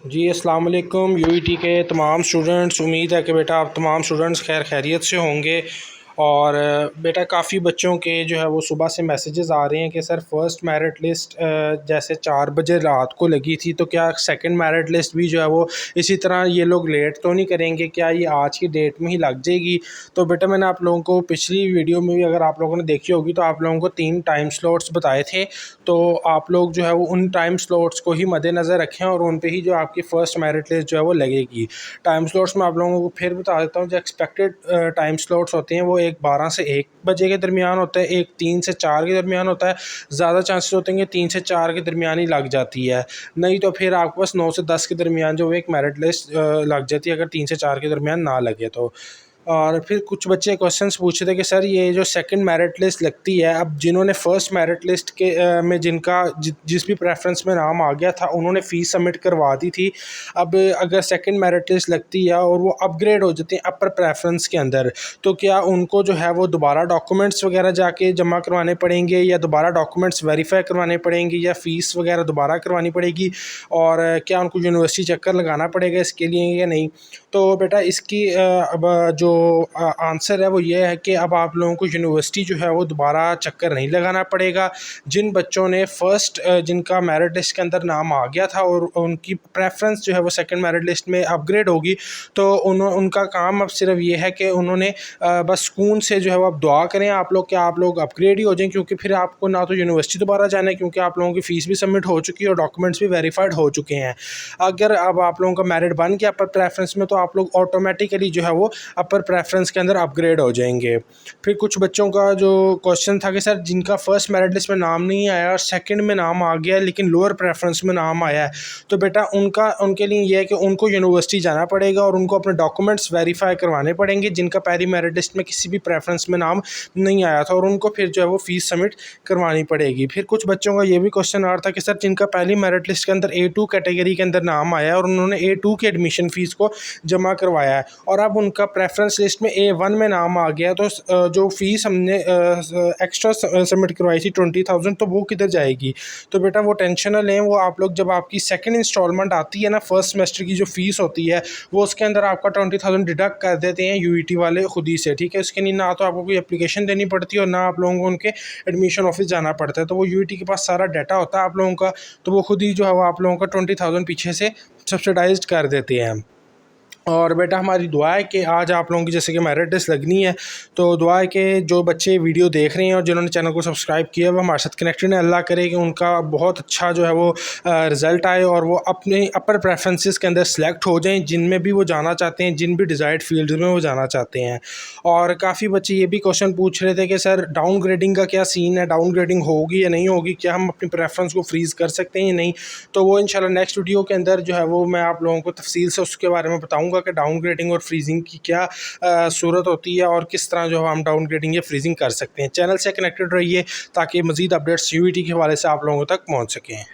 जी अस्सलाम वालेकुम यूईटी के तमाम स्टूडेंट्स। उम्मीद है कि बेटा आप तमाम स्टूडेंट्स खैरियत से होंगे। और बेटा काफ़ी बच्चों के जो है वो सुबह से मैसेजेस आ रहे हैं कि सर फर्स्ट मेरिट लिस्ट जैसे 4 बजे रात को लगी थी, तो क्या सेकंड मेरिट लिस्ट भी जो है वो इसी तरह ये लोग लेट तो नहीं करेंगे, क्या ये आज की डेट में ही लग जाएगी? तो बेटा मैंने आप लोगों को पिछली वीडियो में भी अगर आप लोगों ने देखी होगी तो आप लोगों को 3 टाइम स्लॉट्स बताए थे। तो आप लोग जो है वो उन टाइम स्लॉट्स को ही मद्देनज़र रखें और उन पे ही जो आपकी फ़र्स्ट मेरिट लिस्ट जो है वो लगेगी। टाइम स्लॉट्स में आप लोगों को फिर बता देता हूँ, जो एक्सपेक्टेड टाइम स्लॉट्स होते हैं वो एक 12 से 1 बजे के दरमियान होता है, एक 3 से 4 के दरमियान होता है। ज़्यादा चांसेस होते हैं कि 3 से 4 के दरमियान ही लग जाती है, नहीं तो फिर आपके पास 9 से 10 के दरमियान जो एक मेरिट लिस्ट लग जाती है, अगर 3 से 4 के दरमियान ना लगे तो। और फिर कुछ बच्चे क्वेश्चंस पूछ रहे थे कि सर ये जो सेकंड मेरिट लिस्ट लगती है, अब जिन्होंने फर्स्ट मेरिट लिस्ट के में जिनका जिस भी प्रेफरेंस में नाम आ गया था उन्होंने फ़ीस सबमिट करवा दी थी। अब अगर सेकंड मेरिट लिस्ट लगती है और वो अपग्रेड हो जाते हैं अपर प्रेफरेंस के अंदर, तो क्या उनको जो है वो दोबारा डॉक्यूमेंट्स वगैरह जाके जमा करवाने पड़ेंगे, या दोबारा डॉक्यूमेंट्स वेरीफाई करवाने पड़ेंगे, या फ़ीस वगैरह दोबारा करवानी पड़ेगी? और क्या उनको यूनिवर्सिटी चक्कर लगाना पड़ेगा इसके लिए या नहीं? तो बेटा इसकी अब जो आंसर है वो ये है कि अब आप लोगों को यूनिवर्सिटी जो है वो दोबारा चक्कर नहीं लगाना पड़ेगा। जिन बच्चों ने फ़र्स्ट जिनका मेरिट लिस्ट के अंदर नाम आ गया था और उनकी प्रेफरेंस जो है वो सेकंड मेरिट लिस्ट में अपग्रेड होगी, तो उनका काम अब सिर्फ ये है कि उन्होंने बस सुकून से जो है वो अब दुआ करें आप लोग कि आप लोग अपग्रेड ही हो जाएं, क्योंकि फिर आपको ना तो यूनिवर्सिटी दोबारा जाना है, क्योंकि आप लोगों की फ़ीस भी सबमिट हो चुकी है और डॉक्यूमेंट्स भी वेरीफाइड हो चुके हैं। अगर अब आप लोगों का मेरिट बन गया अपर प्रेफरेंस में, तो आप लोग ऑटोमेटिकली जो है वो अपर प्रेफरेंस के अंदर अपग्रेड हो जाएंगे। फिर कुछ बच्चों का जो क्वेश्चन था कि सर जिनका फर्स्ट मेरिट लिस्ट में नाम नहीं आया और सेकंड में नाम आ गया लेकिन लोअर प्रेफरेंस में नाम आया है, तो बेटा उनके लिए ये है कि उनको यूनिवर्सिटी जाना पड़ेगा और उनको अपने डॉक्यूमेंट्स वेरीफाई करवाने पड़ेंगे जिनका पहली मेरिट लिस्ट में किसी भी प्रेफरेंस में नाम नहीं आया था, और उनको फिर जो है वो फ़ीस सबमिट करवानी पड़ेगी। फिर कुछ बच्चों का ये भी क्वेश्चन आ रहा था कि सर जिनका पहली मेरिट लिस्ट के अंदर A2 कैटेगरी के अंदर नाम आया है और उन्होंने A2 की एडमिशन फ़ीस को जमा करवाया है और अब उनका प्रेफरेंस लिस्ट में A1 में नाम आ गया, तो जो फ़ीस हमने एक्स्ट्रा सबमिट करवाई थी 20,000, तो वो किधर जाएगी? तो बेटा वो टेंशन ना लें, वो आप लोग जब आपकी सेकंड इंस्टॉलमेंट आती है ना फर्स्ट सेमेस्टर की जो फ़ीस होती है, वो उसके अंदर आपका 20,000 डिडक्ट कर देते हैं यूईटी वाले खुद ही से, ठीक है? उसके लिए ना तो आपको कोई एप्लीकेशन देनी पड़ती है और ना आप लोगों को उनके एडमिशन ऑफिस जाना पड़ता है। तो वो यूईटी के पास सारा डाटा होता है आप लोगों का, तो वो खुद ही जो है वो आप लोगों का 20,000 पीछे से सब्सिडाइज्ड कर देते हैं। और बेटा हमारी दुआ है कि आज आप लोगों की जैसे कि मेरिट लिस्ट लगनी है, तो दुआ है कि जो बच्चे वीडियो देख रहे हैं और जिन्होंने चैनल को सब्सक्राइब किया वो हमारे साथ कनेक्टेड हैं, अल्लाह करे कि उनका बहुत अच्छा जो है वो रिज़ल्ट आए और वो अपने अपर प्रेफरेंसेस के अंदर सेलेक्ट हो जाएं जिनमें भी वो जाना चाहते हैं, जिन भी डिज़ायर्ड फील्ड में वो जाना चाहते हैं। और काफ़ी बच्चे ये भी क्वेश्चन पूछ रहे थे कि सर डाउन ग्रेडिंग का क्या सीन है, डाउन ग्रेडिंग होगी या नहीं होगी, क्या हम अपनी प्रेफरेंस को फ्रीज़ कर सकते हैं या नहीं? तो वो इंशाल्लाह नेक्स्ट वीडियो के अंदर जो है वो मैं आप लोगों को तफसील से उसके बारे में बताऊँगा कि डाउन ग्रेडिंग और फ्रीजिंग की क्या सूरत होती है और किस तरह जो हम डाउन ग्रेडिंग या फ्रीजिंग कर सकते हैं। चैनल से कनेक्टेड रहिए ताकि मज़ीद अपडेट्स यूईटी के हवाले से आप लोगों तक पहुँच सकें।